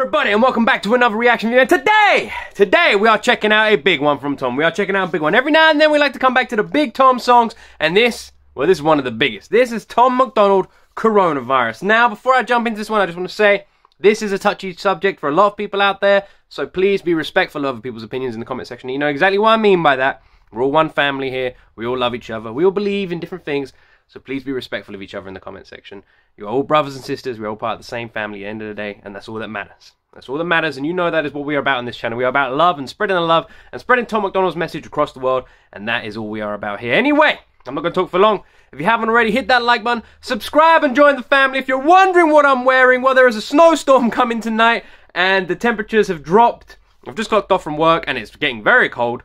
everybody, and welcome back to another reaction video. Today we are checking out a big one from Tom. We are checking out a big one. Every now and then we like to come back to the big Tom songs, and this is one of the biggest. This is Tom MacDonald Coronavirus. Now, before I jump into this one, I just want to say, this is a touchy subject for a lot of people out there, so please be respectful of other people's opinions in the comment section. You know exactly what I mean by that. We're all one family here. We all love each other. We all believe in different things. So please be respectful of each other in the comment section. You're all brothers and sisters. We're all part of the same family at the end of the day. And that's all that matters. That's all that matters. And you know that is what we are about on this channel. We are about love and spreading the love and spreading Tom MacDonald's message across the world. And that is all we are about here. Anyway, I'm not going to talk for long. If you haven't already, hit that like button. Subscribe and join the family. If you're wondering what I'm wearing, well, there is a snowstorm coming tonight. And the temperatures have dropped. I've just clocked off from work and it's getting very cold.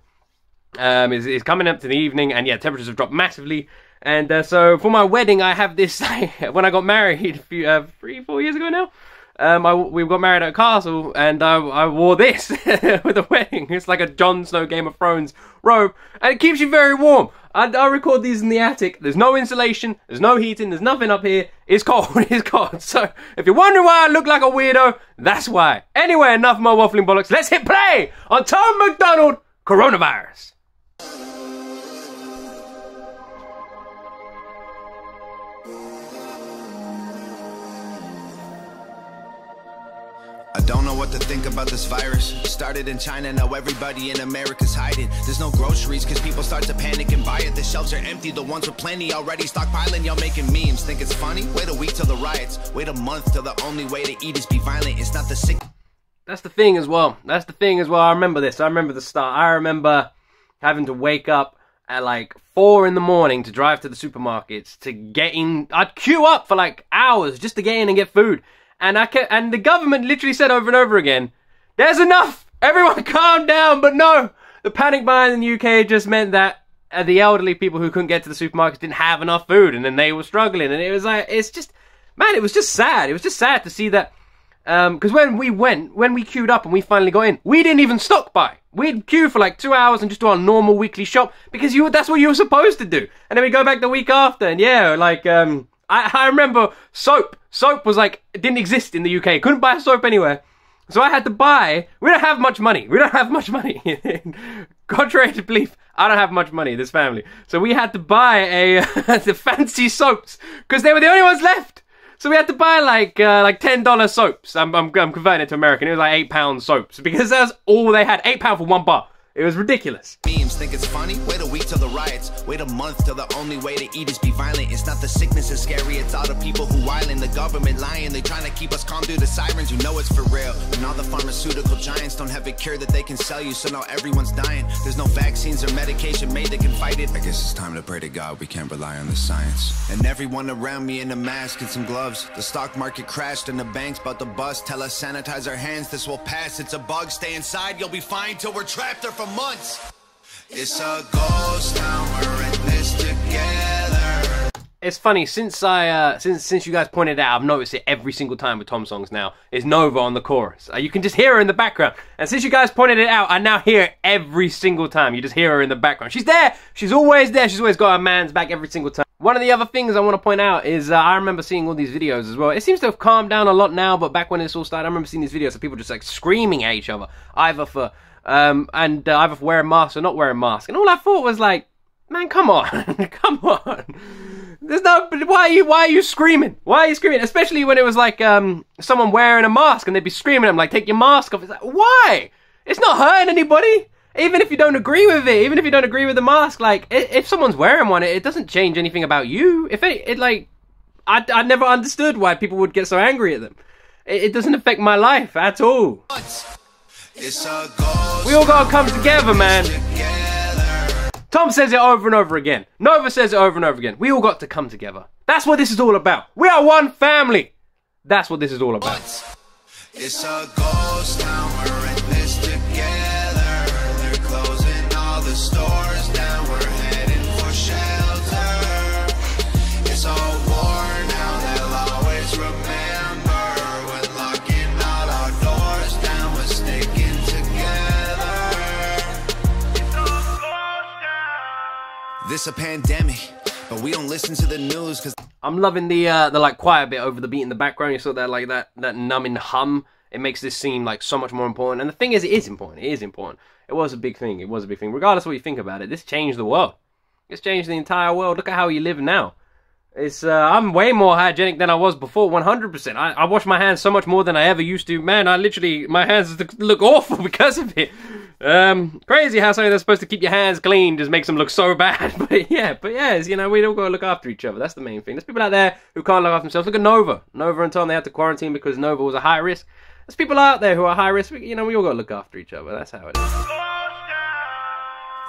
It's coming up to the evening. And yeah, temperatures have dropped massively. And so for my wedding, I have this. When I got married 3-4 years ago now, we got married at a castle, and I wore this with the wedding. It's like a Jon Snow Game of Thrones robe, and it keeps you very warm. I record these in the attic. There's no insulation, there's no heating, there's nothing up here. It's cold, it's cold. So if you're wondering why I look like a weirdo, that's why. Anyway, enough of my waffling bollocks. Let's hit play on Tom MacDonald Coronavirus. I don't know what to think about this virus. Started in China, now everybody in America's hiding. There's no groceries cause people start to panic and buy it. The shelves are empty, the ones with plenty already stockpiling. Y'all making memes, think it's funny? Wait a week till the riots. Wait a month till the only way to eat is be violent. It's not the sick. That's the thing as well. That's the thing as well. I remember this. I remember the start. I remember having to wake up at like 4 in the morning to drive to the supermarkets to get in. I'd queue up for like hours just to get in and get food. And the government literally said over and over again, there's enough! Everyone calm down! But no! The panic buying in the UK just meant that the elderly people who couldn't get to the supermarkets didn't have enough food, and then they were struggling. And it was like, it's just, man, it was just sad. It was just sad to see that, because when we queued up and we finally got in, we didn't even stock buy. We'd queue for like 2 hours and just do our normal weekly shop, because that's what you were supposed to do. And then we go back the week after, and yeah, like, I remember soap. Soap was like, it didn't exist in the UK. Couldn't buy soap anywhere. So I had to buy, we don't have much money. We don't have much money. Contrary to belief, I don't have much money, this family. So we had to buy the fancy soaps, because they were the only ones left. So we had to buy like $10 soaps. I'm converting it to American. It was like £8 soaps, because that's all they had. £8 for one bar. It was ridiculous. Memes think it's funny? Wait a week till the riots. Wait a month till the only way to eat is be violent. It's not the sickness that's scary, it's all the people who wildin'. The government lying, they trying to keep us calm through the sirens. You know it's for real. And all the pharmaceutical giants don't have a cure that they can sell you, so now everyone's dying. There's no vaccines or medication made that can fight it. I guess it's time to pray to God we can't rely on the science. And everyone around me in a mask and some gloves. The stock market crashed and the bank's about to bust. Tell us sanitize our hands, this will pass. It's a bug, stay inside, you'll be fine till we're trapped there for months. It's a ghost town, we're in this together. It's funny, since you guys pointed it out, I've noticed it every single time with Tom songs now, is Nova on the chorus. You can just hear her in the background. And since you guys pointed it out, I now hear it every single time. You just hear her in the background. She's there! She's always there. She's always got her man's back every single time. One of the other things I want to point out is I remember seeing all these videos as well. It seems to have calmed down a lot now, but back when this all started, I remember seeing these videos of people just like screaming at each other, either for wearing masks or not wearing masks. And all I thought was like, man, come on, come on. There's no, why are you screaming? Why are you screaming? Especially when it was like someone wearing a mask and they'd be screaming at them like, take your mask off. It's like, why? It's not hurting anybody. Even if you don't agree with it, even if you don't agree with the mask, like, if someone's wearing one, it doesn't change anything about you. If I never understood why people would get so angry at them. It doesn't affect my life at all. We all gotta come together, man. Tom says it over and over again. Nova says it over and over again. We all got to come together. That's what this is all about. We are one family. That's what this is all about. It's a ghost town, we're in this together. They're closing all the stores down, we're heading for shelter. It's all war now, they'll always remember when locking all our doors down, we're sticking together. This a pandemic. but we don't listen to the news cause I'm loving the like quiet bit over the beat in the background. You saw that like that numbing hum. It makes this seem like so much more important. And the thing is, it is important. It is important. It was a big thing. It was a big thing. Regardless of what you think about it, this changed the world. It's changed the entire world. Look at how you live now. It's I'm way more hygienic than I was before, 100%. I wash my hands so much more than I ever used to. Man, my hands look awful because of it. Crazy how something that's supposed to keep your hands clean just makes them look so bad. But yeah, you know, we all gotta look after each other. That's the main thing. There's people out there who can't look after themselves. Look at Nova. Nova and Tom, they had to quarantine because Nova was a high risk. There's people out there who are high risk. You know, we all gotta look after each other. That's how it is.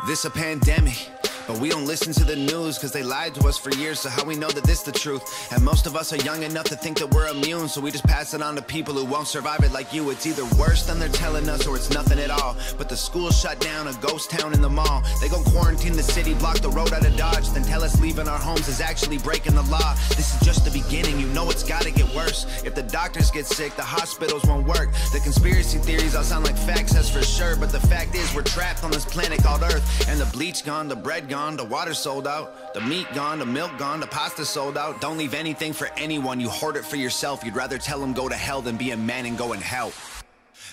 this a pandemic. But we don't listen to the news cause they lied to us for years, so how we know that this the truth? And most of us are young enough to think that we're immune, so we just pass it on to people who won't survive it like you. It's either worse than they're telling us or it's nothing at all. But the school shut down, a ghost town in the mall. They gon' quarantine the city, block the road out of Dodge, then tell us leaving our homes is actually breaking the law. This is just the beginning, you know it's gotta get worse. If the doctors get sick, the hospitals won't work. The conspiracy theories all sound like facts, that's for sure. But the fact is we're trapped on this planet called Earth. And the bleach gone, the bread gone, the water sold out, the meat gone, the milk gone, the pasta sold out. Don't leave anything for anyone, you hoard it for yourself. You'd rather tell them go to hell than be a man and go and help.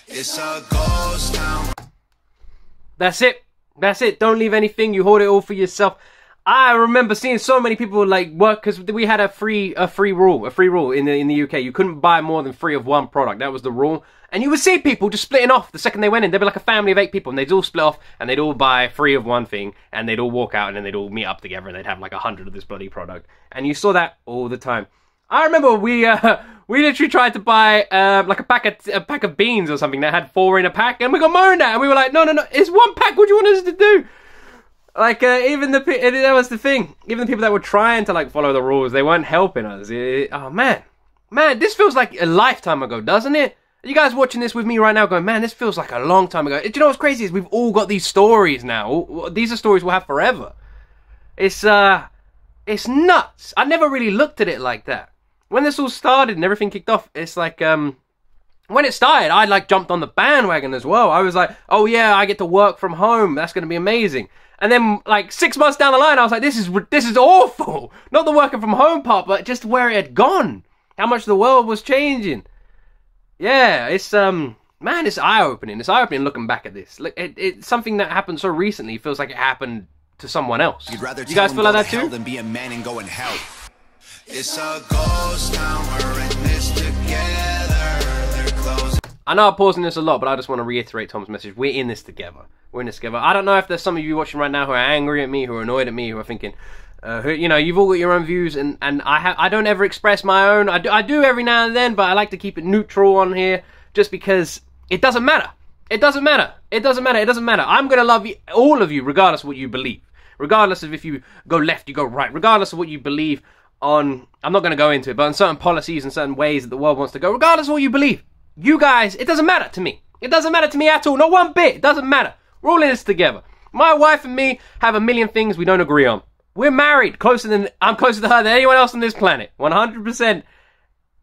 It's a ghost town. That's it. That's it. Don't leave anything, you hoard it all for yourself. I remember seeing so many people like work because we had a free rule in the UK. You couldn't buy more than 3 of one product. That was the rule. And you would see people just splitting off the second they went in. They'd be like a family of 8 people, and they'd all split off, and they'd all buy 3 of one thing, and they'd all walk out, and then they'd all meet up together, and they'd have like 100 of this bloody product. And you saw that all the time. I remember we literally tried to buy like a pack of beans or something that had 4 in a pack, and we got moaned at, and we were like, no, it's 1 pack. What do you want us to do? Like that was the thing. Even the people that were trying to like follow the rules, they weren't helping us. Oh man, this feels like a lifetime ago, doesn't it? Are you guys watching this with me right now going, man, this feels like a long time ago? Do you know what's crazy is we've all got these stories now. These are stories we'll have forever. It's nuts. I never really looked at it like that. When this all started and everything kicked off, it's like, when it started, I like jumped on the bandwagon as well. I was like, oh yeah, I get to work from home. That's going to be amazing. And then like 6 months down the line, I was like, this is awful. Not the working from home part, but just where it had gone. How much the world was changing. Yeah, it's man, it's eye-opening. It's eye-opening looking back at this. Look, it's something that happened so recently. It feels like it happened to someone else. You'd rather you guys feel like that too? Than be a man and go and help. It's a ghost town. We're in this together. They're closing. I know I'm pausing this a lot, but I just want to reiterate Tom's message. We're in this together. We're in this together. I don't know if there's some of you watching right now who are angry at me, who are annoyed at me, who are thinking, you know, you've all got your own views, and I don't ever express my own. I do every now and then, but I like to keep it neutral on here, just because it doesn't matter. It doesn't matter. It doesn't matter. It doesn't matter. I'm gonna love all of you, regardless of what you believe. Regardless of if you go left, you go right. Regardless of what you believe on, I'm not gonna go into it, but on certain policies and certain ways that the world wants to go. Regardless of what you believe, you guys, it doesn't matter to me. It doesn't matter to me at all. Not one bit. It doesn't matter. We're all in this together. My wife and me have a million things we don't agree on. We're married. I'm closer to her than anyone else on this planet. 100%.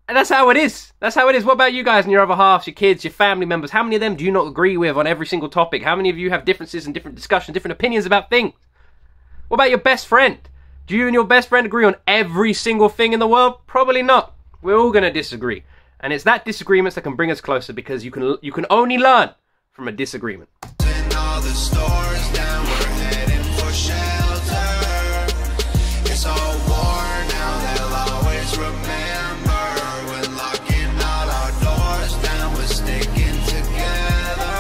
And that's how it is. That's how it is. What about you guys and your other halves, your kids, your family members? How many of them do you not agree with on every single topic? How many of you have differences and different discussions, different opinions about things? What about your best friend? Do you and your best friend agree on every single thing in the world? Probably not. We're all going to disagree. And it's that disagreements that can bring us closer, because you can only learn from a disagreement. All the stores down, we're heading for shelter. It's all war now, they'll always remember. We're locking all our doors down, we're sticking together.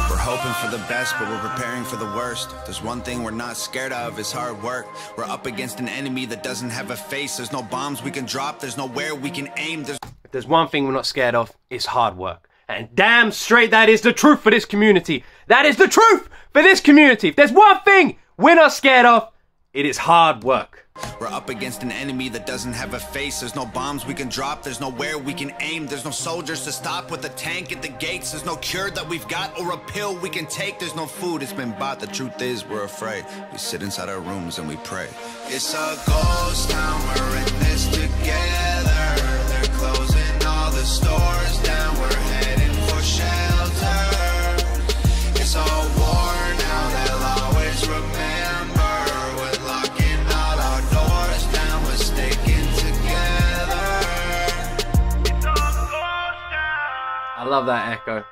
We're hoping for the best, but we're preparing for the worst. There's one thing we're not scared of, is hard work. We're up against an enemy that doesn't have a face. There's no bombs we can drop, there's nowhere we can aim. If there's one thing we're not scared of, it's hard work. And damn straight that is the truth for this community. That is the truth for this community. If there's one thing we're not scared of, it is hard work. We're up against an enemy that doesn't have a face. There's no bombs we can drop, there's nowhere we can aim. There's no soldiers to stop with a tank at the gates. There's no cure that we've got or a pill we can take. There's no food, it's been bought. The truth is we're afraid. We sit inside our rooms and we pray. It's a ghost town, we're in this together. They're closing all the stores down, we're heading for shelter. It's all war now, they'll always remember. We're locking I love that echo.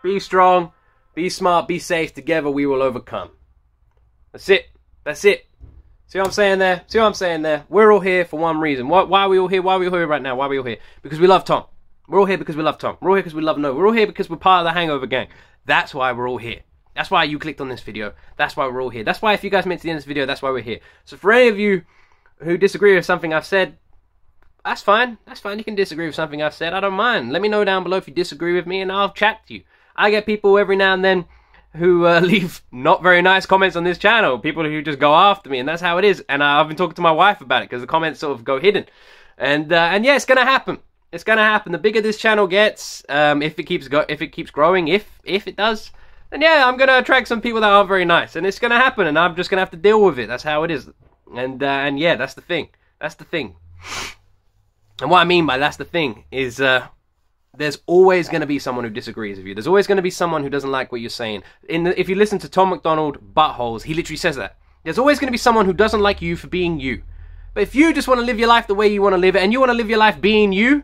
Be strong, be smart, be safe. Together we will overcome. That's it. That's it. See what I'm saying there? See what I'm saying there? We're all here for one reason. Why are we all here? Why are we all here right now? Why are we all here? Because we love Tom. We're all here because we love Tom. We're all here because we love No. We're all here because we're part of the Hangover gang. That's why we're all here. That's why you clicked on this video. That's why we're all here. That's why if you guys made it to the end of this video, that's why we're here. So for any of you who disagree with something I've said, that's fine. That's fine. You can disagree with something I've said. I don't mind. Let me know down below if you disagree with me and I'll chat to you. I get people every now and then who leave not very nice comments on this channel. People who just go after me, and that's how it is. And I've been talking to my wife about it because the comments sort of go hidden. And yeah, it's gonna happen. It's gonna happen. The bigger this channel gets, if it keeps growing, if it does, then yeah, I'm gonna attract some people that aren't very nice, and it's gonna happen, and I'm just gonna have to deal with it. That's how it is. And yeah, that's the thing. That's the thing. And what I mean by that's the thing is, there's always going to be someone who disagrees with you. There's always going to be someone who doesn't like what you're saying. If you listen to Tom MacDonald Buttholes, he literally says that. There's always going to be someone who doesn't like you for being you. But if you just want to live your life the way you want to live it, and you want to live your life being you,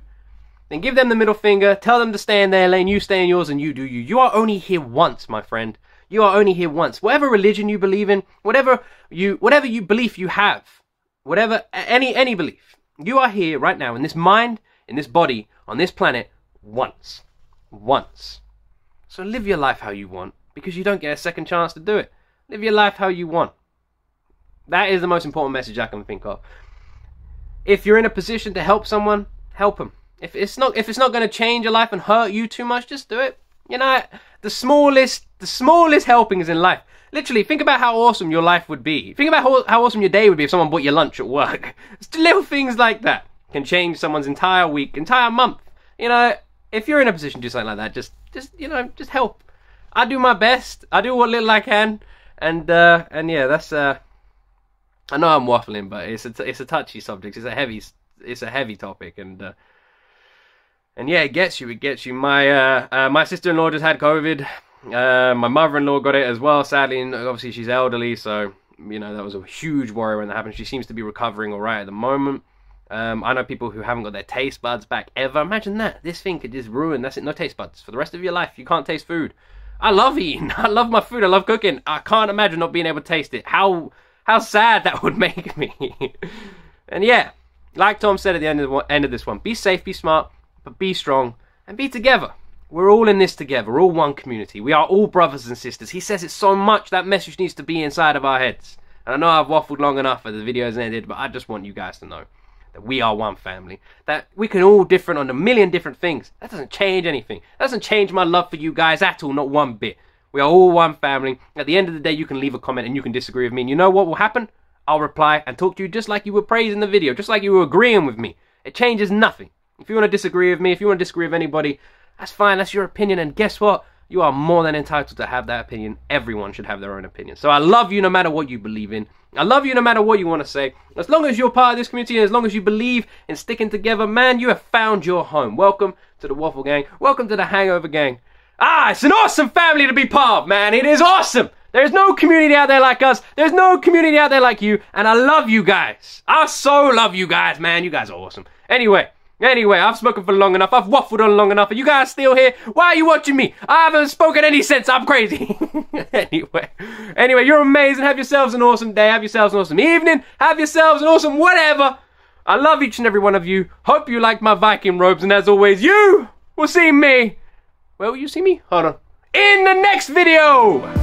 then give them the middle finger, tell them to stay in their lane, you stay in yours, and you do you. You are only here once, my friend. You are only here once. Whatever religion you believe in, whatever you belief you have, whatever, any belief, you are here right now in this mind, in this body, on this planet, once. So live your life how you want, because you don't get a second chance to do it. Live your life how you want. That is the most important message I can think of. If you're in a position to help someone, help them. If it's not going to change your life and hurt you too much, just do it. You know, the smallest helpings in life. Literally, think about how awesome your life would be. Think about how awesome your day would be if someone bought you lunch at work. Just little things like that can change someone's entire week, entire month. You know, if you're in a position to do something like that, just help. I do my best. I do what little I can, and yeah, that's I know I'm waffling, but it's a touchy subject. It's a heavy topic, and yeah, it gets you. My sister-in-law just had COVID. My mother-in-law got it as well. Sadly, and obviously she's elderly, so you know that was a huge worry when that happened. She seems to be recovering all right at the moment. I know people who haven't got their taste buds back ever. Imagine that. This thing could just ruin. That's it. No taste buds for the rest of your life. You can't taste food. I love eating. I love my food. I love cooking. I can't imagine not being able to taste it. How sad that would make me. And yeah, like Tom said at the end of this one, be safe, be smart, but be strong and be together. We're all in this together. We're all one community. We are all brothers and sisters. He says it so much. That message needs to be inside of our heads. And I know I've waffled long enough for the video's ended, but I just want you guys to know that we are one family, that we can all different on a million different things. That doesn't change anything. That doesn't change my love for you guys at all, not one bit. We are all one family. At the end of the day, you can leave a comment and you can disagree with me. And you know what will happen? I'll reply and talk to you just like you were praising the video, just like you were agreeing with me. It changes nothing. If you want to disagree with me, if you want to disagree with anybody, that's fine. That's your opinion. And guess what? You are more than entitled to have that opinion. Everyone should have their own opinion. So I love you no matter what you believe in. I love you no matter what you want to say. As long as you're part of this community and as long as you believe in sticking together, man, you have found your home. Welcome to the Waffle Gang. Welcome to the Hangover Gang. It's an awesome family to be part of, man. It is awesome. There's no community out there like us. There's no community out there like you. And I love you guys. I so love you guys, man. You guys are awesome. Anyway, I've spoken for long enough. I've waffled on long enough. Are you guys still here? Why are you watching me? I haven't spoken any sense. I'm crazy. Anyway, you're amazing. Have yourselves an awesome day. Have yourselves an awesome evening. Have yourselves an awesome whatever. I love each and every one of you. Hope you like my Viking robes. And as always, you will see me. Where will you see me? Hold on. In the next video.